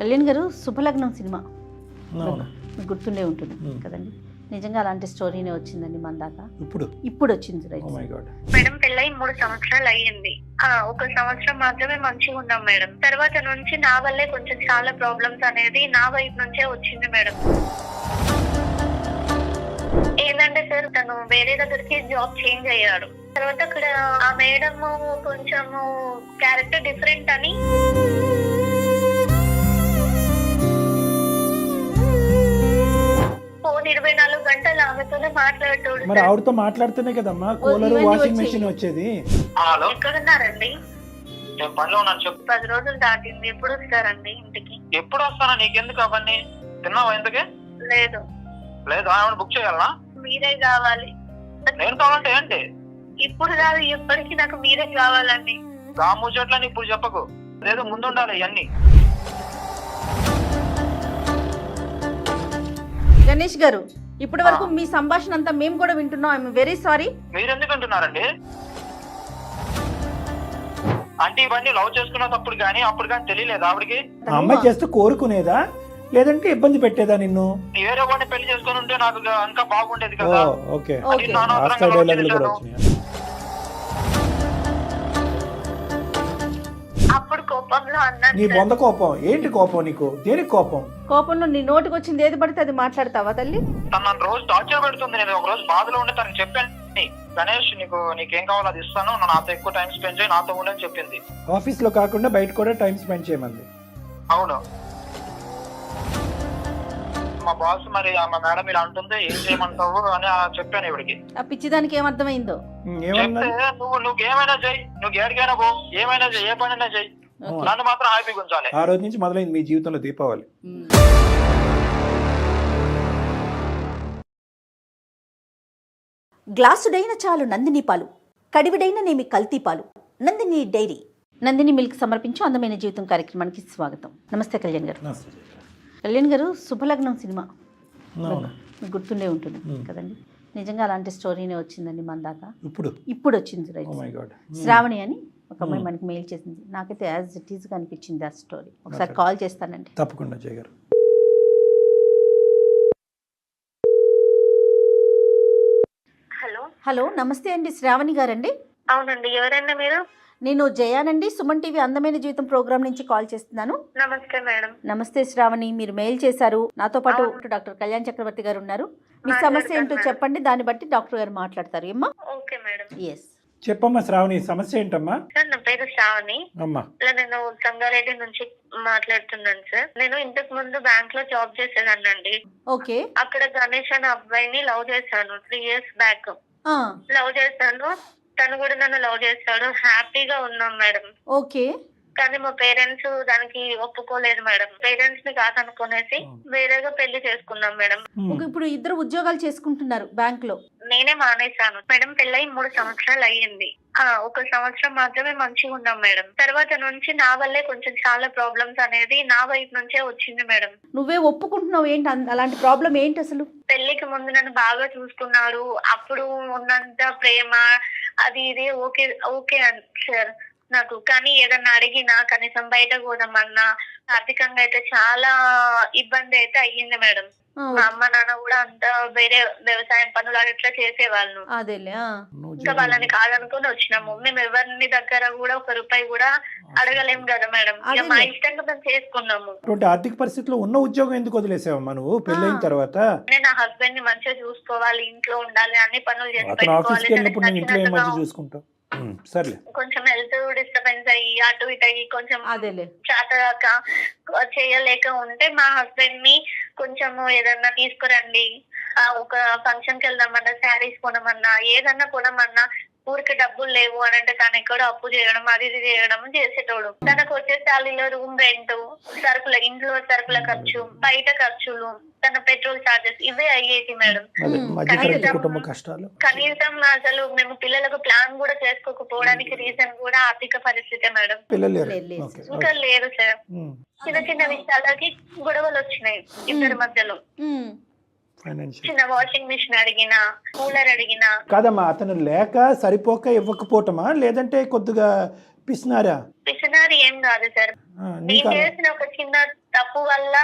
కళ్యాణ్ గారు శుభలగ్నం సినిమా అవును. మీకు గుర్తుండే ఉంటుంది కదండి. నిజంగా అలాంటి స్టోరీనే వచ్చిందండి మన దాకా. ఇప్పుడు వచ్చింది right. Oh my God. Madam పెళ్ళై 3 సంవత్సరాలు అయ్యింది. 1 సంవత్సరం మాత్రమే మంచిగా ఉన్నాం మేడం. తర్వాత నుంచి నా వల్లే కొంచెం చాలా ప్రాబ్లమ్స్ అనేది నా వైపు నుంచే వచ్చింది మేడం. ఏంటంటే సార్ తను వేరే దగ్గరికి జాబ్ చేంజ్ అయ్యాడు. తర్వాత అక్కడ ఆ మేడం కొంచెము క్యారెక్టర్ డిఫరెంట్ అని 24 గంటలు ఆమెతోనే మాట్లాడతాడు. మరి ఆవిడతో మాట్లాడుతూనే కదమ్మా కూలర్ ఇవన్నీ వాషింగ్ వచ్చాయి. మెషిన్ వచ్చేది. హలో, ఎక్కడున్నారండి? నేను పనిలో ఉన్నాను చెప్పు. 10 రోజులు దాటింది. ఎప్పుడు వస్తారండి ఇంటికి? ఎప్పుడు వస్తానా? నీకెందుకు అవన్నీ? తిన్నావా ఇంతకీ? లేదు, లేదు. ఏమైనా బుక్ చేయాలనా? మీరే కావాలి. నేను కావాలంటే ఏంటి? ఇప్పుడు కాదు, ఎప్పటికీ నాకు మీరే కావాలండి. రాము చెట్లని ఇప్పుడు చెప్పకు. లేదు, ముందుండాలి ఇవన్నీ. గణేష్ గారు, ఇప్పటి వరకు మీ సంభాషణ అంతా మేము కూడా వింటున్నాం. I'm very sorry. మీరెందుకు అంటున్నారండి? అంటే ఇవన్నీ లవ్ చేసుకున్న తప్పుడు కానీ అప్పుడు కానీ తెలియలేదు ఆవిడకి? ఆ అమ్మాయి జస్ట్ కోరుకునేదా లేదంటే ఇబ్బంది పెట్టేదా నిన్ను? వేరే వాడిని పెళ్లి చేసుకుని ఉంటే నాకు ఇంకా బాగుండేది ఓ, కదా. ఓకే. అది ఓకే. నానా ఆస్తా అదనంగా డైలాగులు కూడా చేశాను. వచ్చినాయి. అప్పుడు కోపంలో అన్నాను నీ సార్. బొంద కోపం ఏంటి? కోపం నీకు దేనికి కోపం? కోపంలో నీ నోటికి వచ్చింది ఏది పడితే అది మాట్లాడతావా తల్లి? తను నన్ను రోజు టార్చర్ పెడుతుంది. నేను ఒక రోజు బాధలో ఉండి తనకి చెప్పాను, గణేష్ నీకేం కావాలో అది ఇస్తాను, నువ్వు నాతో ఎక్కువ టైం స్పెండ్ చేయి, నాతో ఉండని చెప్పింది. ఆఫీస్ లో కాకుండా బయట కూడా టైం స్పెండ్ చేయమంది. అవును. మా బాస్ మరి మా మేడం ఇలా అంటుంది, ఏం చేయమంటావు అని చెప్పాను ఇవిడికి. ఆ పిచ్చిదానికి ఏమర్థమైందో? ఏమన్నా చెప్తే నువ్వు ఏమైనా చెయ్యి, నువ్వు ఏడికైనా పో, ఏమైనా చెయ్యి, ఏ పనైనా చెయ్యి, ఓకే. నన్ను మాత్రం హ్యాపీగా ఉంచాలి. ఆ రోజు నుంచి మొదలైంది మీ జీవితంలో దీపావళి. గ్లాసుడైన చాలు నందిని పాలు, కడివిడైన నేమి కల్తీ పాలు. నందిని డైరీ. నందిని మిల్క్ సమర్పించు అందమైన జీవితం కార్యక్రమానికి స్వాగతం. నమస్తే కళ్యాణ్ గారు. కళ్యాణ్ గారు శుభలగ్నం సినిమా అవును. మీకు గుర్తుండే ఉంటుంది కదండి. నిజంగా అలాంటి స్టోరీనే వచ్చిందండి మన దాకా. ఇప్పుడు వచ్చింది Oh right. my God. Sravani అని ఒక అమ్మాయి మనకి మెయిల్ చేసింది. నాకైతే యాజ్ ఇట్ ఈజ్ గా అనిపించింది ఆ స్టోరీ. ఒకసారి కాల్ చేస్తానండి. తప్పకుండా జయ గారు. హలో, హలో, నమస్తే అండి. శ్రావణి గారండి? అవునండి. ఎవరండి మీరు? నేను జయానండి, సుమన్ టీవీ అందమైన జీవితం ప్రోగ్రామ్ నుంచి కాల్ చేస్తున్నాను. నమస్తే మేడం. నమస్తే శ్రావణి, మీరు మెయిల్ చేశారు. నాతో పాటు డాక్టర్ కళ్యాణ్ చక్రవర్తి గారు ఉన్నారు. మీ సమస్య ఏంటో చెప్పండి, దాన్ని బట్టి డాక్టర్ గారు మాట్లాడతారు. ఏమ్మా? Okay madam. ఎస్. చెప్పమ్మా శ్రావణి, సమస్య ఏంటమ్మా? సార్ నా పేరు శ్రావణి. అమ్మా. ఇలా నేను సంగారెడ్డి నుంచి మాట్లాడుతున్నాను సార్. నేను ఇంతకు ముందు బ్యాంక్ లో జాబ్ చేసేదాన్నండి. ఓకే. అక్కడ గణేష్ అనే అబ్బాయిని లవ్ చేశాను 3 years బ్యాక్. లవ్ చేశాను, తను కూడా నన్ను లవ్ చేస్తాడు. హ్యాపీగా ఉన్నాం మేడం. ఓకే. కానీ మా పేరెంట్స్ దానికి ఒప్పుకోలేదు మేడం. పేరెంట్స్ ని కాదనుకునేసి వేరేగా పెళ్లి చేసుకున్నాం మేడం. ఇప్పుడు ఇద్దరు ఉద్యోగాలు చేసుకుంటున్నారు బ్యాంక్ లో. నేనే మానేశాను మేడం. పెళ్ళై 3 సంవత్సరాలు అయ్యింది. 1 సంవత్సరం మాత్రమే మంచిగా ఉన్నాం మేడం. తర్వాత నుంచి నా వల్లే కొంచెం చాలా ప్రాబ్లమ్స్ అనేది నా వైపు నుంచే వచ్చింది మేడం. నువ్వే ఒప్పుకుంటున్నావు ఏంటి? అలాంటి ప్రాబ్లం ఏంటి అసలు? పెళ్లికి ముందు నన్ను బాగా చూసుకున్నాడు. అప్పుడు ఉన్నంత ప్రేమ అది ఇది ఓకే ఓకే సార్ నాకు. కానీ ఏదన్నా అడిగినా, కనీసం బయట పోదామన్నా, ఆర్థికంగా అయితే చాలా ఇబ్బంది అయితే అయ్యింది మేడం. మా అమ్మ నాన్న కూడా అంతా వేరే వ్యవసాయం పనులు అట్లా చేసేవాళ్ళు. అదేలే. ఇంకా వాళ్ళని కాదనుకుని వచ్చినాము. మేము ఎవరిని దగ్గర కూడా 1 రూపాయి కూడా అడగలేము కదా మేడం. ఇక మా ఇష్టంగా మేము చేసుకున్నాము. అటువంటి ఆర్థిక పరిస్థితిలో ఉన్న ఉద్యోగం ఎందుకు వదిలేసావమ్మా నువ్వు పెళ్ళైన తర్వాత? నేను నా హస్బెండ్ ని మంచిగా చూసుకోవాలి, ఇంట్లో ఉండాలి, అన్ని పనులు చేసి అతను ఆఫీస్కి వెళ్ళినప్పుడు నేను ఇంట్లో ఏం మంచి పెట్టుకోవాలి. చూసుకుంటావు? సర్లే. కొంచెం హెల్త్ డిస్టర్బెన్స్ అయ్యి అటు ఇటు అయ్యి కొంచెం అదేలే. చాతగాక చేయలేక ఉంటే మా హస్బెండ్ ని కొంచెం ఏదన్నా తీసుకురండి, ఒక ఫంక్షన్ కి వెళ్దామన్నా, శారీస్ కొనమన్నా, ఏదన్నా కొనమన్నా ఊరికి డబ్బులు లేవు అని అంటే తను ఎక్కడో అప్పు చేయడం, అది ఇది చేయడం చేసేటోడు. తనకు వచ్చే శాలీలో రూమ్ రెంట్, సరుకుల ఇంట్లో సరుకుల ఖర్చు, బయట ఖర్చులు, తన పెట్రోల్ చార్జెస్ ఇవే అయ్యేది మేడం. అదే మధ్యతరగతి కుటుంబ కష్టాలు. కనీసం అసలు మేము పిల్లలకు ప్లాన్ కూడా చేసుకోకపోవడానికి రీజన్ కూడా ఆర్థిక పరిస్థితే మేడం. పిల్లలు లేదు. లేరు. ఓకే. ఇంకా లేదు సార్. ఉమ్. చిన్న చిన్న విషయాలకి గొడవలు వచ్చినాయి ఇద్దరి మధ్యలో. ఫైనాన్షియల్ చిన్న వాషింగ్ మిషన్ అడిగినా, కూలర్ అడిగినా. కాదమ్మా, అతను లేక సరిపోక ఇవ్వకపోవటమా లేదంటే కొద్దిగా పిసినారా? పిసినారి ఏం కాదు సార్. నేను నీకు చేసిన ఒక చిన్న తప్పు వల్ల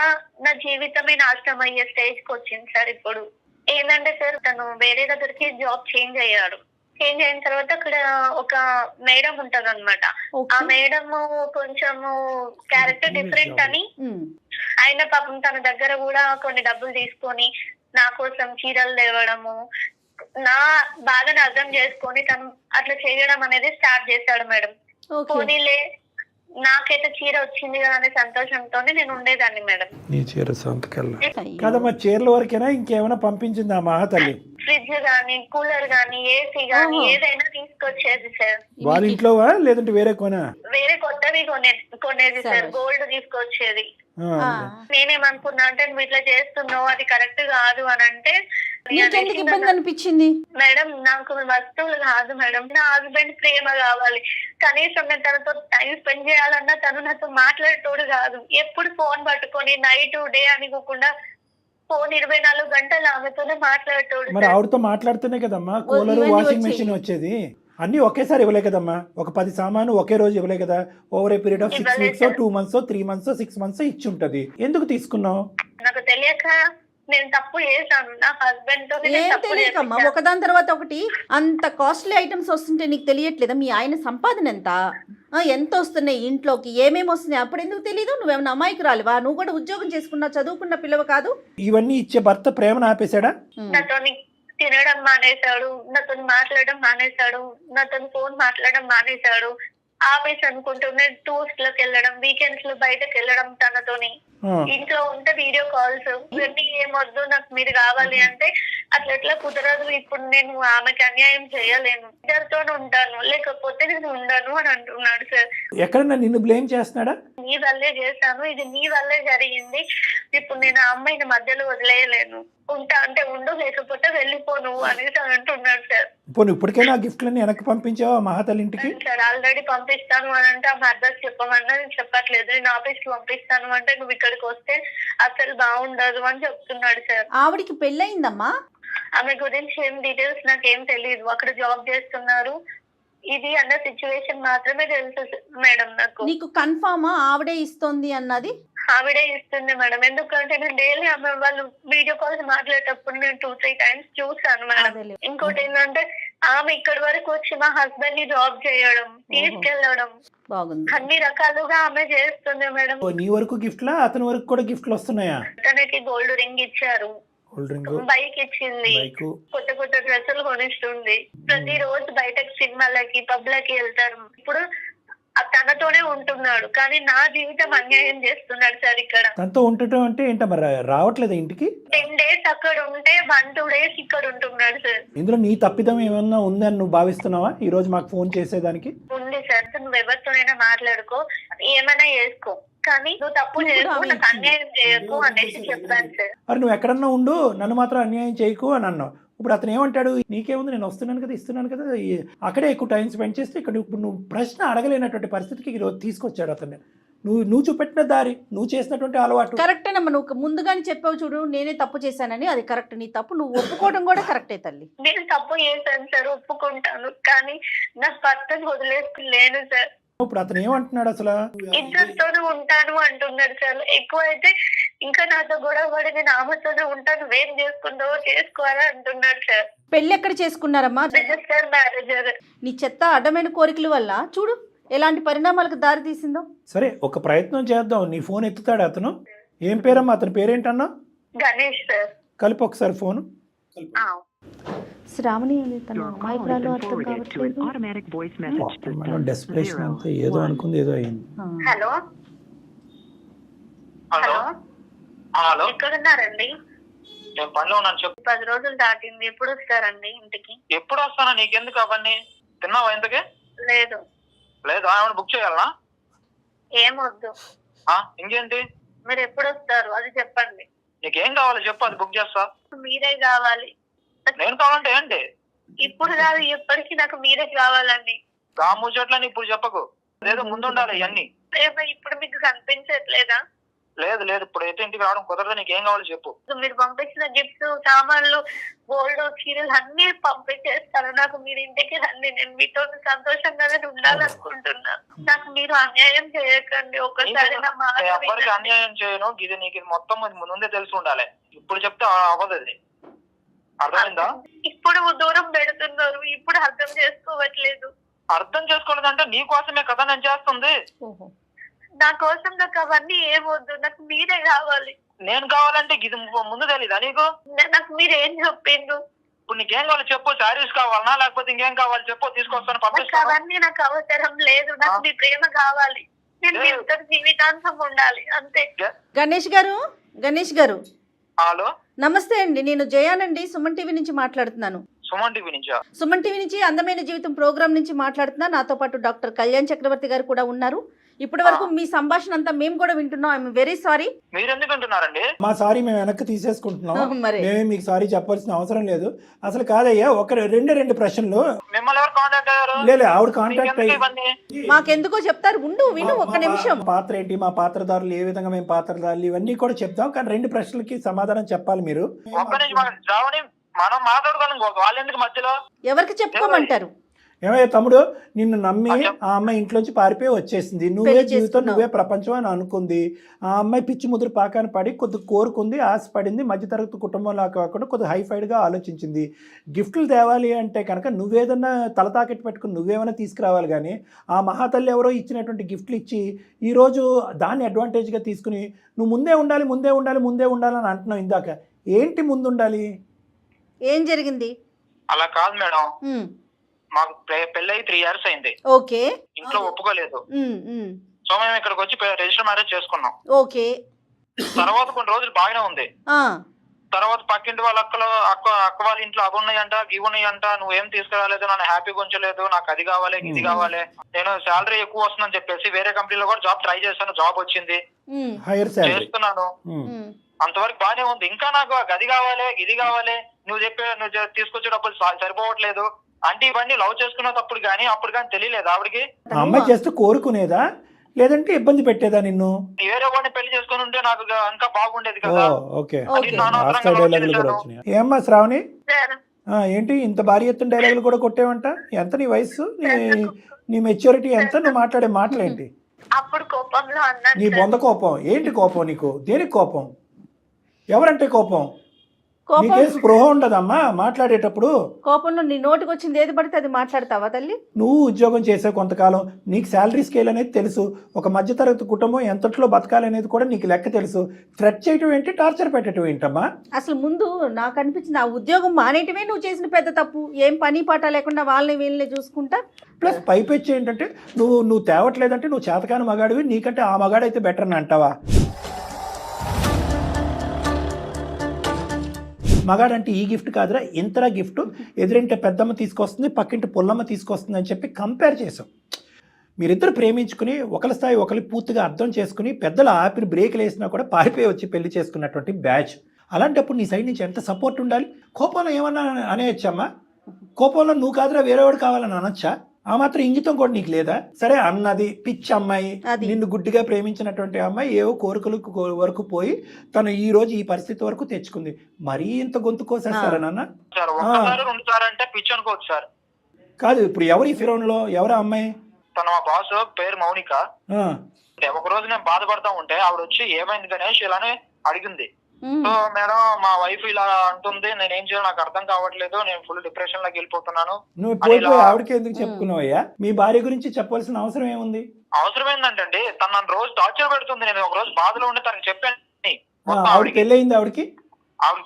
నా జీవితమే నాశనం అయ్యే స్టేజ్ కి వచ్చింది సార్. ఇప్పుడు ఏంటంటే సార్, తను వేరే దగ్గరికి జాబ్ చేంజ్ అయ్యాడు. చేంజ్ అయిన తర్వాత అక్కడ ఒక మేడం ఉంటది అనమాట. ఆ మేడం కొంచెము క్యారెక్టర్ డిఫరెంట్ అని ఆయన పాపం తన దగ్గర కూడా కొన్ని డబ్బులు తీసుకొని నా కోసం చీరలు తేవడము, నా బాధను అర్థం చేసుకొని తను అట్లా చేయడం అనేది స్టార్ట్ చేశాడు మేడం. పోనీలే నాకైతే చీర వచ్చింది కదా అనే సంతోషంతోనే నేను ఉండేదాన్ని మేడం. నీ చీర సొంతకెళ్ళ కదమ్మా, చీరల వరకేనా ఇంకేమైనా పంపించిందా మహాతల్లి? ఫ్రిడ్జ్ గానీ, కూలర్ గానీ, ఏసీ గానీ ఏదైనా తీసుకొచ్చేది సార్. వాళ్ళ ఇంట్లోవా లేదంటే వేరే కొనా? వేరే కొత్తవి కొనేది సార్. గోల్డ్ తీసుకొచ్చేది. నేనేమనుకున్నా అంటే నువ్వు ఇట్లా చేస్తున్నావు, అది కరెక్ట్ కాదు అని అంటే, నీకెందుకు ఇబ్బంది అనిపించింది? మేడం నాకు వస్తువులు కాదు మేడం, నా హస్బెండ్ ప్రేమ కావాలి. కనీసం నేను తనతో టైం స్పెండ్ చేయాలన్నా తను నాతో మాట్లాడేటోడు కాదు. ఎప్పుడు ఫోన్ పట్టుకొని నైట్ డే అనుకోకుండా ఫోన్ 24 గంటలు ఆమెతోనే మాట్లాడేటోడు. మరి ఆవిడతో మాట్లాడుతూనే కదమ్మా కూలర్, వాషింగ్ మెషిన్ వచ్చేది. అన్ని ఒకేసారి ఇవ్వలే కదమ్మా, ఒక 10 సామాను ఒకే రోజు ఇవ్వలే కదా. Over a period of 6 weeks, 2 months, 3 months, 6 months ఇచ్చి ఉంటది. ఎందుకు తీసుకున్నావు? నాకు తెలియక నేను తప్పు చేశాను. నా హస్బెండ్ తో ఏం తెలియకమ్మా, ఒకదాని తర్వాత ఒకటి అంత కాస్ట్లీ ఐటమ్స్ వస్తుంటే నీకు తెలియట్లేదా? మీ ఆయన సంపాదన ఎంత వస్తున్నాయి ఇంట్లోకి, ఏమేమి వస్తున్నాయి, అప్పుడు ఎందుకు తెలీదు? నువ్వేమన్నా అమ్మాయికి రాలివా? నువ్వు కూడా ఉద్యోగం చేసుకున్నా, చదువుకున్న పిల్లవ కాదు. ఇవన్నీ ఇచ్చే భర్త ప్రేమను ఆపేశాడా? నాతో తినడం మానేశాడు, నాతో మాట్లాడడం మానేశాడు, నాతో ఫోన్ మాట్లాడడం మానేశాడు. ఆఫీస్ అనుకుంటూనే టూర్స్ లోకి వెళ్ళడం, వీకెండ్స్ లో బయటకు వెళ్ళడం తనతోని. ఇంట్లో ఉంటే వీడియో కాల్స్. ఇవన్నీ ఏమొద్దు, నాకు మీరు కావాలి అంటే అట్లా ఎట్లా కుదరదు. ఇప్పుడు నేను ఆమెకి అన్యాయం చేయలేను, ఇద్దరితోనే ఉంటాను, లేకపోతే నేను ఉండను అని అంటున్నాడు సార్. ఎక్కడన్నా నిన్ను బ్లేమ్ చేస్తున్నాడా? నీ వల్లే చేశాను, ఇది నీ వల్లే జరిగింది, ఇప్పుడు నేను ఆ అమ్మాయిని మధ్యలో వదిలేయలేను, ఉంటా అంటే ఉండు, లేకపోతే వెళ్ళిపో నువ్వు అనేసి అంటున్నాడు సార్. పోనీ ఇప్పటికైనా ఆ గిఫ్ట్లన్నీ వెనక్కి పంపించావా మహాతల్లి ఇంటికి? సార్ ఆల్రెడీ పంపిస్తాను అని అంటే ఆమె అడ్రస్ చెప్పమన్నా నేను చెప్పట్లేదు. నేను ఆఫీస్ కి పంపిస్తాను అంటే నువ్వు ఇక్కడికి వస్తే అసలు బాగుండదు అని చెప్తున్నాడు సార్. ఆవిడికి పెళ్ళయిందమ్మా? ఆమె గురించి ఏం డీటెయిల్స్ నాకేం తెలియదు. అక్కడ జాబ్ చేస్తున్నారు, ఇది అన్న సిచ్యువేషన్ మాత్రమే తెలుసు మేడం నాకు. నీకు కన్ఫర్మా ఆవిడే ఇస్తోంది అన్నది? ఆవిడే ఇస్తుంది మేడం, ఎందుకంటే నేను డైలీ ఆమె వాళ్ళు వీడియో కాల్స్ మాట్లాడేటప్పుడు నేను 2-3 times చూసాను మేడం. ఇంకోటి ఏంటంటే ఆమె ఇక్కడి వరకు వచ్చి మా హస్బెండ్ ని జాబ్ చేయడం, తీసుకెళ్లడం, బాగుంది, అన్ని రకాలుగా ఆమె చేస్తుంది మేడం. నీ వరకు గిఫ్ట్లా, అతని వరకు కూడా గిఫ్ట్లు వస్తున్నాయా? తనకి గోల్డ్ రింగ్ ఇచ్చారు, బైక్ ఇచ్చింది, కొత్త కొత్త డ్రెస్సులు కొనిస్తుంది, ప్రతి రోజు బయటకు సినిమాలకి పబ్లకి వెళ్తారు. ఇప్పుడు తనతోనే ఉంటున్నాడు, కానీ నా జీవితం అన్యాయం చేస్తున్నాడు సార్. ఇక్కడ తనతో ఉండటం అంటే ఏంట, మరి రావట్లేదు ఇంటికి? 10 days అక్కడ ఉంటే 1-2 days ఇక్కడ ఉంటున్నాడు సార్. ఇందులో నీ తప్పిదం ఏమన్నా ఉందని నువ్వు భావిస్తున్నావా ఈ రోజు మాకు ఫోన్ చేసేదానికి? ఉంది సార్, నువ్వు ఎవరితోనైనా మాట్లాడుకో, ఏమైనా చేసుకో, కానీ నువ్వు తప్పు చేయకు, నాకు అన్యాయం చేయకు అనేసి చెప్పాను సార్. మరి నువ్వు ఎక్కడన్నా ఉండు, నన్ను మాత్రం అన్యాయం చేయకు అని అన్నావు. ఇప్పుడు అతను ఏమంటాడు? నీకేముంది, నేను వస్తున్నాను కదా, ఇస్తున్నాను కదా, అక్కడే ఎక్కువ టైం స్పెండ్ చేస్తే ఇక్కడ ఇప్పుడు నువ్వు ప్రశ్న అడగలేనటువంటి పరిస్థితికి ఈరోజు తీసుకొచ్చాడు అతన్ని. నువ్వు చూపెట్టిన దారి, నువ్వు చేసినటువంటి అలవాటు కరెక్టేనమ్మా. నువ్వు ముందుగానే చెప్పావు చూడు, నేనే తప్పు చేశానని, అది కరెక్ట్. నీ తప్పు నువ్వు ఒప్పుకోవడం కూడా కరెక్టే తల్లి. నేను తప్పు చేశాను సార్, ఒప్పుకుంటాను, కానీ నా భర్తను వదిలేసుకోలేను సార్. ఇప్పుడు అతను ఏమంటున్నాడు అసలు? ఇద్దరితోనే ఉంటాను అంటున్నాడు సార్. ఎక్కువ అయితే ఇంకా నాతో గొడవ పడి నేను ఆమెతోనే ఉంటాను, వేం చేసుకుంటావో చేసుకోవాలని అంటున్నాడు సార్. పెళ్లి ఎక్కడ చేసుకున్నారమ్మా? రిజిస్టర్ మ్యారేజర్. నీ చెత్త అడ్డమైన కోరికల వల్ల చూడు ఎలాంటి పరిణామాలకు దారి తీసిందో. సరే, ఒక ప్రయత్నం చేద్దాం. నీ ఫోన్ ఎత్తుతాడు అతను. ఏం పేరమ్మా అతని పేరేంటన్నా? గణేష్ సార్. కలిపి ఒకసారి ఫోన్. శ్రావణి తన అమాయకురాలు అర్థం కావట్లేదు. డెస్పరేషన్ అంతా ఏదో అనుకుంది, ఏదో అయింది. హలో హలో హలో, ఎక్కడున్నారండి? నేను పనిలో ఉన్నాను, చెప్పు. 10 రోజులు దాటింది, ఎప్పుడు వస్తారండి ఇంటికి? ఎప్పుడు వస్తానా, నీకెందుకు అవన్నీ? తిన్నావా ఇంతకే? లేదు. లేదు, ఏమైనా బుక్ చేయాలనా? ఏమొద్దు. ఇంకేంటి? మీరు ఎప్పుడు వస్తారు అది చెప్పండి. నీకేం కావాలో చెప్పు, అది బుక్ చేస్తా. మీరే కావాలి. నేను కావాలంటే ఏంటి? ఇప్పుడు కాదు, ఎప్పటికీ నాకు మీరే కావాలండి. రాము చెట్లని ఇప్పుడు చెప్పకు, ఏదో ముందుండాలి ఇవన్నీ. ఇప్పుడు మీకు కనిపించట్లేదా? లేదు లేదు ఇప్పుడైతే ఇంటికి రావడం కుదరదు. నీకు ఏం కావాలో చెప్పు. మీరు పంపించిన గిఫ్ట్స్, సామాన్లు, గోల్డ్, చీరలు అన్ని పంపించేస్తాను. నాకు మీరు ఇంటికి రండి, నేను మీతో సంతోషంగానే ఉండాలనుకుంటున్నా. నాకు మీరు అన్యాయం చేయకండి. ఒకసారి నా మాట ఎవరికి వినండి. అన్యాయం చేయను. ఇది నీకు ఇది మొత్తం ముందే తెలిసి ఉండాలి. ఇప్పుడు చెప్తే అవ్వదు. అది అర్థమైందా? ఇప్పుడు దూరం పెడుతున్నారు, ఇప్పుడు అర్థం చేసుకోవట్లేదు. అర్థం చేసుకోలేదంటే నీ కోసమే కదా నేను చేస్తుంది. ఓహో. నా కోసం నాకు అవన్నీ ఏమొద్దు, నాకు మీరే కావాలి. నేను కావాలంటే ఇది ముందు తెలీదా నీకు? నాకు మీరు ఏం చెప్పిండ్రు? ఇప్పుడు నీకేం కావాలో చెప్పు. శారీస్ కావాలనా లేకపోతే ఇంకేం కావాలి చెప్పు, తీసుకొస్తాను, నాకు పంపిస్తాను. అవన్నీ నాకు అవసరం లేదు. నాకు మీ ప్రేమ కావాలి. నేను మీ ఇద్దరు జీవితాంతం ఉండాలి, అంతే. గణేష్ గారు హలో, నమస్తే అండి. నేను జయానండి, సుమన్ టీవీ నుంచి మాట్లాడుతున్నాను. సుమన్ టీవీ నుంచా? సుమన్ టీవీ నుంచి అందమైన జీవితం ప్రోగ్రామ్ నుంచి మాట్లాడుతున్నా. నాతో పాటు డాక్టర్ కళ్యాణ్ చక్రవర్తి గారు కూడా ఉన్నారు. ఇప్పటి వరకు మీ సంభాషణ అంతా మేము కూడా వింటున్నాం. I'm very sorry. మీరు ఎందుకు అంటున్నారండి? మా సారీ మేము వెనక్కి తీసేసుకుంటున్నాం. మరి మేమే మీకు సారీ చెప్పాల్సిన అవసరం లేదు. అసలు కాదయ్యా, రెండు ప్రశ్నలు. మిమ్మల్ని ఎవరు కాంటాక్ట్ అయ్యారు? లేదు, ఆవిడ కాంటాక్ట్ అయ్యి మాకెందుకో చెప్తారు. విను ఒక్క నిమిషం. పాత్ర ఏంటి, మా పాత్రదారులు ఏ విధంగా మేము పాత్రదారులు, ఇవన్నీ కూడా చెప్తాం. కానీ 2 ప్రశ్నలకి సమాధానం చెప్పాలి మీరు. ఒక్క నుంచి రావని మనం మాట్లాడుకోవాలి. వాళ్ళు ఎందుకు మధ్యలో? ఎవరికి చెప్పుకోమంటారు? ఏమయ్యా తమ్ముడు, నిన్ను నమ్మి ఆ అమ్మాయి ఇంట్లోంచి పారిపోయి వచ్చేసింది. నువ్వే జీవితం, నువ్వే ప్రపంచం అని అనుకుంది. ఆ అమ్మాయి పిచ్చి ముదురు పాకాన పడి కొద్ది కోరుకుంది, ఆశపడింది. మధ్యతరగతి కుటుంబంలో కాకుండా కొద్దిగా హైఫైడ్గా ఆలోచించింది. గిఫ్ట్లు తేవాలి అంటే కనుక నువ్వేదన్నా తల తాకెట్టు పెట్టుకుని నువ్వేమైనా తీసుకురావాలి. కానీ ఆ మహాతల్లి ఎవరో ఇచ్చినటువంటి గిఫ్ట్లు ఇచ్చి ఈరోజు దాన్ని అడ్వాంటేజ్గా తీసుకుని నువ్వు ముందే ఉండాలని అంటున్నావు. ఇందాక ఏంటి ముందు ఉండాలి? ఏం జరిగింది? అలా కాదు మేడం, మాకు పెళ్ళయి 3 years అయింది. ఓకే. ఇంట్లో ఒప్పుకోలేదు. సో మేము ఇక్కడికి వచ్చి రిజిస్టర్ మ్యారేజ్ చేసుకున్నాం. ఓకే. తర్వాత కొన్ని రోజులు బాగానే ఉంది. తర్వాత పక్కింటి వాళ్ళ అక్క వాళ్ళ ఇంట్లో అవి ఉన్నాయంట, ఇవి ఉన్నాయంట, నువ్వేం తీసుకురాలేదు, నన్ను హ్యాపీగా ఉంచలేదు, నాకు అది కావాలి ఇది కావాలి. నేను శాలరీ ఎక్కువ వస్తుందని చెప్పేసి వేరే కంపెనీలో కూడా జాబ్ ట్రై చేశాను. జాబ్ వచ్చింది, చేస్తున్నాను. అంతవరకు బానే ఉంది. ఇంకా నాకు అది కావాలి ఇది కావాలి, నువ్వు తీసుకొచ్చే డబ్బులు సరిపోవట్లేదు అంటే ఇవన్నీ లవ్ చేసుకునేటప్పుడు కానీ అప్పుడు కానీ తెలియలేదు ఆవిడకి. అమ్మాయి చేస్తూ కోరుకునేదా లేదంటే ఇబ్బంది పెట్టేదా నిన్ను? వేరే వాడిని పెళ్లి చేసుకుని ఉంటే నాకు ఇంకా బాగుండేది కదా. ఏమ్మా శ్రావణి, ఏంటి ఇంత భారీ ఎత్తున డైలాగులు కూడా కొట్టేవంట? ఎంత నీ వయసు, నీ మెచ్యూరిటీ ఎంత, నువ్వు మాట్లాడే మాటలేంటి? అప్పుడు కోపంలో అన్నాను. నీ బొంద కోపం ఏంటి? కోపం నీకు దేనికి కోపం? ఎవరంటే కోపం? నీకే స్పృహ ఉండదమ్మా మాట్లాడేటప్పుడు. కోపంలో నీ నోటికి వచ్చింది ఏది పడితే అది మాట్లాడతావా తల్లి? నువ్వు ఉద్యోగం చేసే కొంతకాలం నీకు శాలరీ స్కేల్ అనేది తెలుసు. ఒక మధ్యతరగతి కుటుంబం ఎంతట్లో బతకాలనేది కూడా నీకు లెక్క తెలుసు. థ్రెట్ చేయటం ఏంటి, టార్చర్ పెట్టడం ఏంటమ్మా? అసలు ముందు నాకు అనిపించింది ఆ ఉద్యోగం మానేయటమే నువ్వు చేసిన పెద్ద తప్పు. ఏం పని పాట లేకుండా వాళ్ళని వీళ్ళని చూసుకుంటా. ప్లస్ పైపెచ్చి ఏంటంటే నువ్వు తేవట్లేదంటే నువ్వు చేతకాని మగాడివి, నీకంటే ఆ మగాడైతే బెటర్ అని అంటావా? మగాడంటే ఈ గిఫ్ట్ కాదురా, ఇంతరా గిఫ్ట్, ఎదురింటే పెద్దమ్మ తీసుకొస్తుంది, పక్కింటి పుల్లమ్మ తీసుకొస్తుంది అని చెప్పి కంపేర్ చేసాం. మీరిద్దరు ప్రేమించుకుని ఒకరి స్థాయి ఒకరి పూర్తిగా అర్థం చేసుకుని పెద్దలు ఆపిన బ్రేక్లు వేసినా కూడా పారిపోయి వచ్చి పెళ్లి చేసుకున్నటువంటి బ్యాచ్. అలాంటప్పుడు నీ సైడ్ నుంచి ఎంత సపోర్ట్ ఉండాలి? కోపంలో ఏమన్నా అనేయచ్చమ్మా? కోపంలో నువ్వు కాదురా వేరేవాడు కావాలని అనొచ్చా? ఆ మాత్రం ఇంగితం కూడా నీకు లేదా? సరే అన్నది పిచ్చి అమ్మాయి, నిన్ను గుడ్డిగా ప్రేమించినటువంటి అమ్మాయి ఏవో కోరికలు వరకు పోయి తను ఈ రోజు ఈ పరిస్థితి వరకు తెచ్చుకుంది. మరీ ఇంత గొంతు కోసేస్తారా నాన్న? కాదు, ఇప్పుడు ఎవరు ఈ ఫిరోన్లో ఎవరు అమ్మాయి? తన మా బాస్ పేరు మౌనిక. ఒక రోజు నేను బాధపడతా ఉంటే ఆవిడ వచ్చి ఏమైంది గణేష్ ఇలానే అడిగింది. సో మేడం మా వైఫ్ ఇలా అంటుంది, నేనేం చేయాలి నాకు అర్థం కావట్లేదు, నేను ఫుల్ డిప్రెషన్ లోకి వెళ్ళిపోతున్నాను. నువ్వు పోయి ఆవిడకి ఎందుకు చెప్పుకున్నావయ్యా? మీ భార్య గురించి చెప్పాల్సిన అవసరం ఏముంది? అవసరం ఏంటంటే తను నన్ను రోజు టార్చర్ పెడుతుంది. నేను ఒక రోజు బాధలో ఉండి తనకి చెప్పాను. ఆవిడ పెళ్ళయింది? ఆవిడకి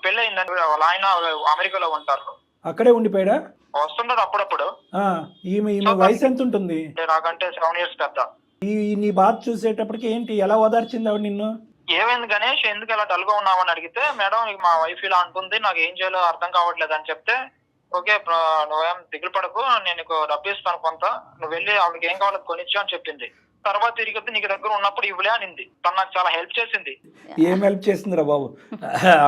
పెళ్ళి అయిందండి. వాళ్ళ ఆయన అమెరికాలో ఉంటారు. అక్కడే ఉండిపోయాడా? వస్తుంటాడు అప్పుడప్పుడు. ఈమె వయసు ఎంత ఉంటుంది? నాకంటే 7 years పెద్ద. నీ బాధ చూసేటప్పటికి ఏంటి, ఎలా ఓదార్చింది ఆవిడ నిన్ను? ఏమైంది గణేష్ ఎందుకు ఇలా డల్ గా ఉన్నావని అడిగితే, మేడం మా వైఫ్ ఇలా అంటుంది, నాకు ఏం చేయాలో అర్థం కావట్లేదు అని చెప్తే, ఓకే నువ్వేం దిగులు పడకు, నేను నీకు డబ్బు ఇస్తాను కొంత, నువ్వు వెళ్ళి ఆవిడకి ఏం కావాలో కొనిచ్చు అని చెప్పింది. తర్వాత తిరిగి నీకు దగ్గర ఉన్నప్పుడు ఇవ్వలే అనింది. తను నాకు చాలా హెల్ప్ చేసింది. ఏం హెల్ప్ చేసిందిరా బాబు?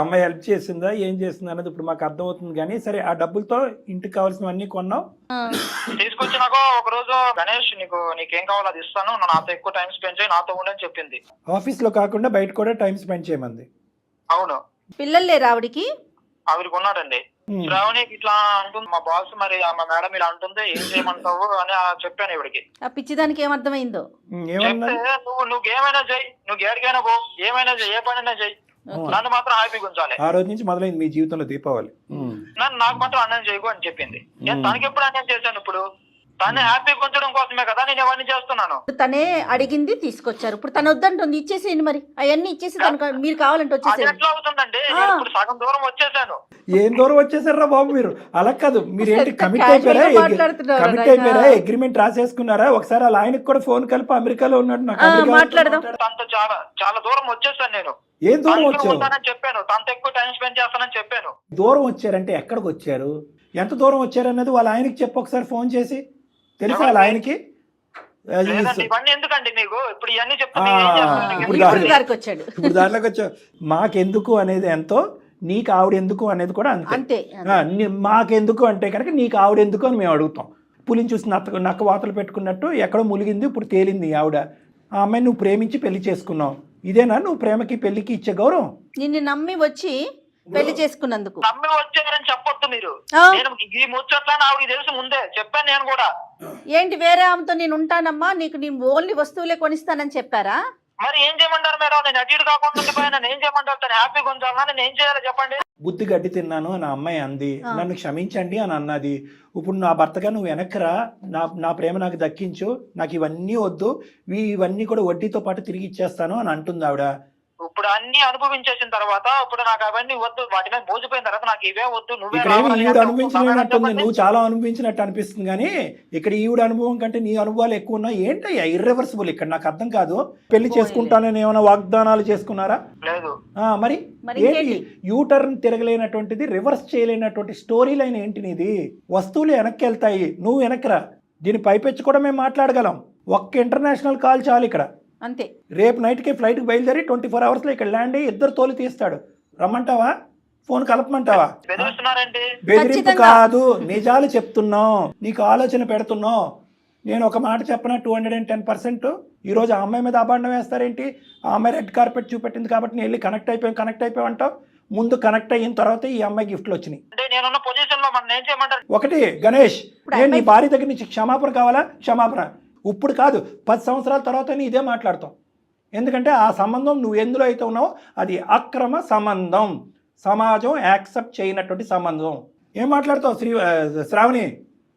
అమ్మాయి హెల్ప్ చేసిందా ఏం చేసిందా అనేది ఇప్పుడు మాకు అర్థమవుతుంది. కానీ సరే, ఆ డబ్బులతో ఇంటికి కావాల్సినవన్నీ కొన్నావు. తీసుకొచ్చినాక ఒక రోజు గణేష్ నీకేం కావాలో అది ఇస్తాను, నువ్వు నాతో ఎక్కువ టైం స్పెండ్ చేయి, నాతో ఉండని చెప్పింది. ఆఫీస్ లో కాకుండా బయట కూడా టైం స్పెండ్ చేయమంది. అవును. పిల్లలు లేరు ఆవిడికి? ఆవిడకి ఉన్నాడండి. శ్రావణికి ఇట్లా అంటుంది మా బాస్, మరి మా మేడం ఇలా అంటుంది, ఏం చేయమంటావు అని చెప్పాను ఇవిడికి. ఆ పిచ్చిదానికి ఏమర్థమైందో? చెప్తే నువ్వేమైనా చెయ్యి, నువ్వు ఏడికైనా పో, ఏమైనా చెయ్యి, ఏ పనైనా చెయ్యి, నన్ను మాత్రం హ్యాపీగా ఉంచాలి. ఆ రోజు నుంచి మొదలైంది మీ జీవితంలో దీపావళి. నాకు మాత్రం అన్నం చేయకు అని చెప్పింది. నేను తనకి ఎప్పుడు అన్నం చేశాను? ఇప్పుడు తను హ్యాపీగా ఉంచడం కోసమే కదా నేను ఇవన్నీ చేస్తున్నాను. తనే అడిగింది, తీసుకొచ్చారు. ఇప్పుడు తను వద్దంటుంది, ఇచ్చేసేయండి. మరి అవన్నీ ఇచ్చేసి తనకు మీరు కావాలంటే అది వచ్చేసేయండి. ఎట్లా అవుతుందండి? నేను ఇప్పుడు సగం దూరం వచ్చేసాను. ఏం దూరం వచ్చేసారా బాబు మీరు? అలా కాదు, మీరు ఏంటి కమిట్ Casual గా అయిపోయారా? మాట్లాడుతున్నారు కమిట్ ఆయన. అయిపోయారా? అగ్రిమెంట్ రాసేసుకున్నారా? ఒకసారి వాళ్ళ ఆయనకి కూడా ఫోన్ కలిపి అమెరికాలో ఉన్నాడు, నాకు అమెరికా మాట్లాడదాం. తనతో చాలా చాలా దూరం వచ్చేసాను నేను. ఏం దూరం తనతో వచ్చావు? ఉంటానని చెప్పాను, తనతో ఎక్కువ టైం స్పెండ్ చేస్తానని చెప్పాను. దూరం వచ్చారంటే ఎక్కడికి వచ్చారు, ఎంత దూరం వచ్చారన్నది వాళ్ళ ఆయనకి చెప్పు ఒకసారి ఫోన్ చేసి. తెలుసా వాళ్ళ ఆయనకి? లేదండి, ఇవన్నీ ఎందుకండి మీకు? ఇప్పుడు ఇవన్నీ చెప్తే ఆ, మీరు ఏం చేస్తారు? ఇప్పుడు ఇప్పుడు గారికి వచ్చాడు. ఇప్పుడు దాంట్లోకి వచ్చావు. మాకెందుకు అనేది ఎంతో, నీకు ఆవిడెందుకు అనేది కూడా అంతే. అంతే. మాకెందుకు అంటే కనుక నీకు ఆవిడెందుకు అని మేము అడుగుతాం. పులిని చూసి నక్క వాతలు పెట్టుకున్నట్టు ఎక్కడో ములిగింది, ఇప్పుడు తేలింది ఆవిడ. ఆ అమ్మాయి నువ్వు ప్రేమించి పెళ్లి చేసుకున్నావు. ఇదేనా నువ్వు ప్రేమకి పెళ్లికి ఇచ్చే గౌరవం? నిన్ను నమ్మి వచ్చి పెళ్లి చేసుకున్నందుకు నమ్మి వచ్చారని చెప్పొద్దు మీరు. ఆ. నేను ఈ ముచ్చట్లని ఆవిడకి తెలుసు ముందే చెప్పాను నేను కూడా. ఏంటి, వేరే ఆమెతో నేను ఉంటానమ్మా, నీకు నేను ఓన్లీ వస్తువులే కొనిస్తానని చెప్పారా? మరి ఏం చేయమంటారు మేడం? నేను అటు ఇటు కాకుండా ఉండిపోయినా నేను ఏం చేయమంటారు? తను హ్యాపీగా ఉంచాలన్నా నేను ఏం చేయాలో చెప్పండి. బుద్ధి గడ్డి తిన్నాను అని అమ్మాయి అంది, నన్ను క్షమించండి అని అన్నది. ఇప్పుడు నా భర్తగా నువ్వు వెనక్రా, నా ప్రేమ నాకు దక్కించు, నాకు ఇవన్నీ వద్దు, ఇవన్నీ కూడా వడ్డీతో పాటు తిరిగి ఇచ్చేస్తాను అని అంటుంది ఆవిడ. ఇప్పుడు అన్ని అనుభవించేసిన తర్వాత ఇప్పుడు నాకు అవన్నీ వద్దు, వాటి మీద మోసిపోయిన తర్వాత నాకు ఇవే వద్దు, నువ్వే ఇక్కడ ఏమి ఈవిడ రావాలి అనుభవించినట్టుంది, అంటే నువ్వు చాలా అనుభవించినట్టు అనిపిస్తుంది. కానీ ఇక్కడ ఈవిడ అనుభవం కంటే నీ అనుభవాలు ఎక్కువ ఉన్నాయి. ఏంటయ్యా ఇర్రివర్సిబుల్ ఇక్కడ? నాకు అర్థం కాదు. పెళ్లి చేసుకుంటానని ఏమైనా వాగ్దానాలు చేసుకున్నారా? లేదు. మరి ఏంటి యూటర్న్ తిరగలేనటువంటిది, రివర్స్ చేయలేనటువంటి స్టోరీ లైన్ ఏంటి నీది? వస్తువులు వెనక్కి వెళ్తాయి, నువ్వు వెనక్కిరా. దీని పైపెచ్చి కూడా మేము మాట్లాడగలం. ఒక్క ఇంటర్నేషనల్ కాల్ చాలు ఇక్కడ. అంతే. రేపు నైట్కి ఫ్లైట్కి బయలుదేరి 24 అవర్స్లో ఇక్కడ ల్యాండ్ అయ్యి ఇద్దరు తోలు తీస్తాడు. రమ్మంటావా? ఫోన్ కలపమంటావా? బెదిరిస్తున్నారండి. బెదిరింపు కాదు, నిజాలు చెప్తున్నాం, నీకు ఆలోచన పెడుతున్నాం. నేను ఒక మాట చెప్పనా, 210%. ఈరోజు ఆ అమ్మాయి మీద అబాండం వేస్తారేంటి? ఆ అమ్మాయి రెడ్ కార్పెట్ చూపెట్టింది కాబట్టి నేను వెళ్ళి కనెక్ట్ అయిపోయాం అంటావు. ముందు కనెక్ట్ అయిన తర్వాత ఈ అమ్మాయి గిఫ్ట్లు వచ్చినాయి. అంటే నేనున్న పొజిషన్ లో మనం ఏం చేయమంటారు? ఒకటి గణేష్, నేను నీ భార్య దగ్గర నుంచి క్షమాపణ కావాలా? క్షమాపణ ఇప్పుడు కాదు, 10 సంవత్సరాల తర్వాత ఇదే మాట్లాడతాం. ఎందుకంటే ఆ సంబంధం నువ్వు ఎందులో అయితే ఉన్నావో అది అక్రమ సంబంధం, సమాజం యాక్సెప్ట్ చేయనటువంటి సంబంధం. ఏం మాట్లాడతావు శ్రావణి?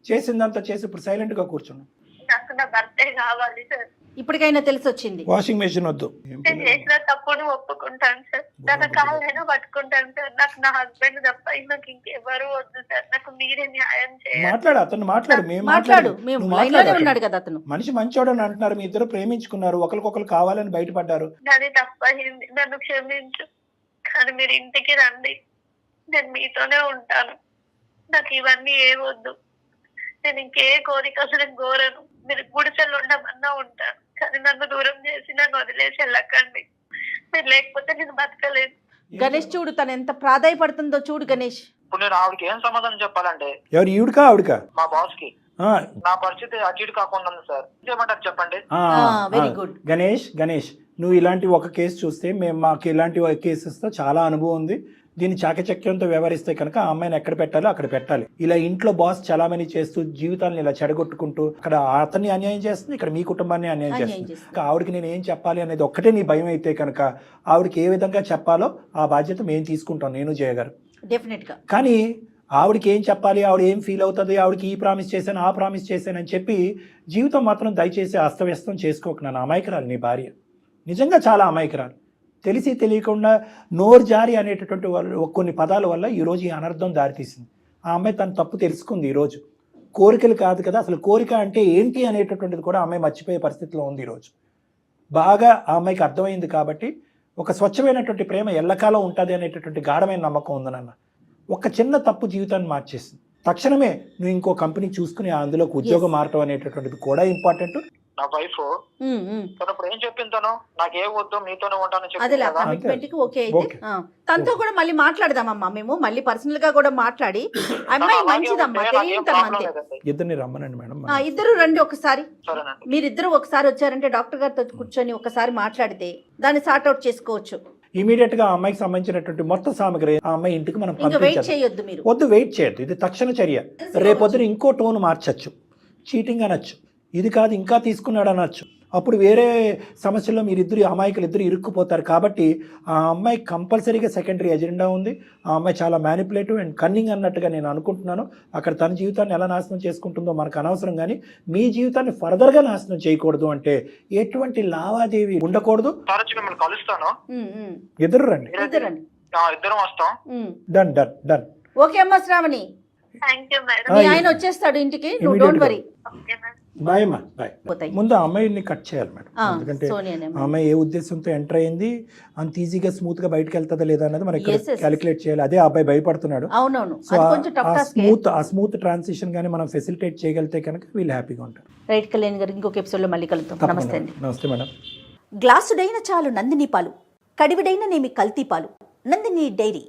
చేసిందంతా చేసి ఇప్పుడు సైలెంట్గా కూర్చున్నావు. నాకు నా భర్తే కావాలి సార్. ఇప్పటికైనా తెలిసి వచ్చింది. వాషింగ్ మెషిన్ వద్దు. నేను చేసిన తప్పును ఒప్పుకుంటాను సార్. తన కాళ్ళైనా పట్టుకుంటాను సార్. నాకు నా హస్బెండ్ తప్ప నాకు ఇంకెవరు వద్దు సార్. నాకు మీరే న్యాయం చేయాలి. మాట్లాడు, అతను మాట్లాడు. మాట్లాడు, మేము లైన్లోనే ఉన్నాడు కదా అతను. మనిషి మంచోడు అని అంటున్నారు, మీ ఇద్దరు ప్రేమించుకున్నారు, ఒకరికొకరు కావాలని బయటపడ్డారు. నాది తప్పయింది, నన్ను క్షమించు. కానీ మీరు ఇంటికి రండి, నేను మీతోనే ఉంటాను. నాకు ఇవన్నీ ఏమొద్దు. నేను ఇంకే కోరిక అసలు కోరను. మీరు గుడిసెలు ఉండమన్నా ఉంటాను, కానీ నన్ను దూరం చేసి నన్ను వదిలేసి వెళ్ళకండి. మీరు లేకపోతే నేను బతకలేదు. గణేష్ చూడు, తను ఎంత ప్రాధాయపడుతుందో చూడు గణేష్. ఇప్పుడు నేను ఆవిడకి ఏం సమాధానం చెప్పాలంటే? ఎవరు? ఈవిడకా ఆవిడకా? మా బాస్ కి. నా పరిస్థితి అటు ఇటు కాకుండా ఉంది సార్, ఏమంటారు చెప్పండి. Very good. గణేష్ నువ్వు ఇలాంటి ఒక కేసు చూస్తే మాకు ఇలాంటి కేసెస్తో చాలా అనుభవం ఉంది. దీన్ని చాకచక్యంతో వ్యవహరిస్తే కనుక ఆ అమ్మాయిని ఎక్కడ పెట్టాలో అక్కడ పెట్టాలి. ఇలా ఇంట్లో బాస్ చలామణి చేస్తూ జీవితాలను ఇలా చెడగొట్టుకుంటూ అక్కడ అతన్ని అన్యాయం చేస్తుంది, ఇక్కడ మీ కుటుంబాన్ని అన్యాయం చేస్తుంది. ఆవిడకి నేను ఏం చెప్పాలి అనేది ఒక్కటే నీ భయం అయితే కనుక ఆవిడకి ఏ విధంగా చెప్పాలో ఆ బాధ్యత మేము తీసుకుంటాం, నేను చేయగారు. డెఫినెట్గా. కానీ ఆవిడకి ఏం చెప్పాలి, ఆవిడ ఏం ఫీల్ అవుతుంది, ఆవిడకి ఈ ప్రామిస్ చేశాను ఆ ప్రామిస్ చేశాను అని చెప్పి జీవితం మాత్రం దయచేసి అస్తవ్యస్తం చేసుకోకు. నన్ను అమాయకురాలు నీ భార్య, నిజంగా చాలా అమాయకురాలు. తెలిసి తెలియకుండా నోరు జారి అనేటటువంటి కొన్ని పదాల వల్ల ఈరోజు ఈ అనర్థం దారితీసింది. ఆ అమ్మాయి తన తప్పు తెలుసుకుంది. ఈరోజు కోరికలు కాదు కదా, అసలు కోరిక అంటే ఏంటి అనేటటువంటిది కూడా అమ్మాయి మర్చిపోయే పరిస్థితిలో ఉంది. ఈరోజు బాగా ఆ అమ్మాయికి అర్థమైంది. కాబట్టి ఒక స్వచ్ఛమైనటువంటి ప్రేమ ఎల్లకాలం ఉంటుంది అనేటటువంటి గాఢమైన నమ్మకం ఉందనన్న. ఒక చిన్న తప్పు జీవితాన్ని మార్చేసింది. తక్షణమే నువ్వు ఇంకో కంపెనీ చూసుకుని అందులోకి ఉద్యోగం మారటం అనేటటువంటిది కూడా ఇంపార్టెంట్. నా వైఫ్. ఉమ్, ఉమ్. తను ఇప్పుడు ఏం చెప్పింది, తను నాకేం వద్దు మీతోనే ఉంటానని చెప్పింది అదేలే కదా. కమిట్మెంట్ కి ఓకే అయితే ఓకే. తనతో కూడా మళ్ళీ మాట్లాడదామమ్మా, మేము మళ్ళీ పర్సనల్ గా కూడా మాట్లాడి అమ్మాయి అలాగే మంచిదమ్మా, ఉంటే నాకేం తెలియని తను ప్రాబ్లం అంతే. లేదండి. ఇద్దరిని రమ్మనండి మేడం. ఇద్దరు రండి ఒకసారి, సరేనండి. మీరిద్దరు ఒకసారి వచ్చారంటే డాక్టర్ గారితో కూర్చొని ఒకసారి మాట్లాడితే దాన్ని సార్ట్అవుట్ చేసుకోవచ్చు. ఇమీడియట్ గా ఆ అమ్మాయికి సంబంధించినటువంటి మొత్తం సామగ్రి ఆ అమ్మాయి ఇంటికి మనం ఇంకా వెయిట్ పంపించాలి. చేయొద్దు మీరు. వద్దు, వెయిట్ చేయొద్దు. ఇది తక్షణ చర్య. రేపొద్దున ఇంకో టోన్ మార్చచ్చు, చీటింగ్ అనొచ్చు, ఇది కాదు ఇంకా తీసుకున్నాడు అనొచ్చు. అప్పుడు వేరే సమస్యల్లో మీరిద్దరు అమాయకులు ఇద్దరు ఇరుక్కుపోతారు. కాబట్టి ఆ అమ్మాయి కంపల్సరీగా సెకండరీ ఎజెండా ఉంది. ఆ అమ్మాయి చాలా మ్యానిపులేటివ్ అండ్ కన్నింగ్ అన్నట్టుగా నేను అనుకుంటున్నాను. అక్కడ తన జీవితాన్ని ఎలా నాశనం చేసుకుంటుందో మనకు అనవసరం, కానీ మీ జీవితాన్ని ఫర్దర్గా నాశనం చేయకూడదు అంటే ఎటువంటి లావాదేవీ ఉండకూడదు. సార్ వచ్చి మిమ్మల్ని కలుస్తాను. ఉమ్, ఉమ్. ఎదురు రండి. ఇద్దరు రండి. ఇద్దరం వస్తాం. ఉమ్. Done done done. ఓకే అమ్మా శ్రావణి, థ్యాంక్ యూ మేడం. మీ ఆయన వచ్చేస్తాడు ఇంటికి, నువ్వు don't worry. Okay madam. Bye అమ్మా, బాయ్. పోతాయి. ముందు ఆ అమ్మాయిని కట్ చేయాలి మేడం. ఎందుకంటే సోనియానే ఆ అమ్మాయి ఏ ఉద్దేశంతో ఎంటర్ అయింది, అంత ఈజీగా స్మూత్ గా బయటకు వెళ్తుందా లేదా అన్నది మనం Yes, yes. క్యాలిక్యులేట్ చేయాలి. అదే ఆ అబ్బాయి భయపడుతున్నాడు. అవునవును, సో అది కొంచెం టఫ్ టాస్క్. ఆ స్మూత్ ట్రాన్సిషన్ గానీ మనం ఫెసిలిటేట్ చేయగలిగితే కనుక వీళ్ళు హ్యాపీగా ఉంటారు. రైట్ కళ్యాణ్ గారు, ఇంకొక ఎపిసోడ్ లో మళ్ళీ కలుద్దాం. నమస్తే అండి. నమస్తే మేడం. గ్లాసుడైన చాలు నందిని పాలు, కడివిడైన నేమి కల్తీ పాలు. నందిని డైరీ.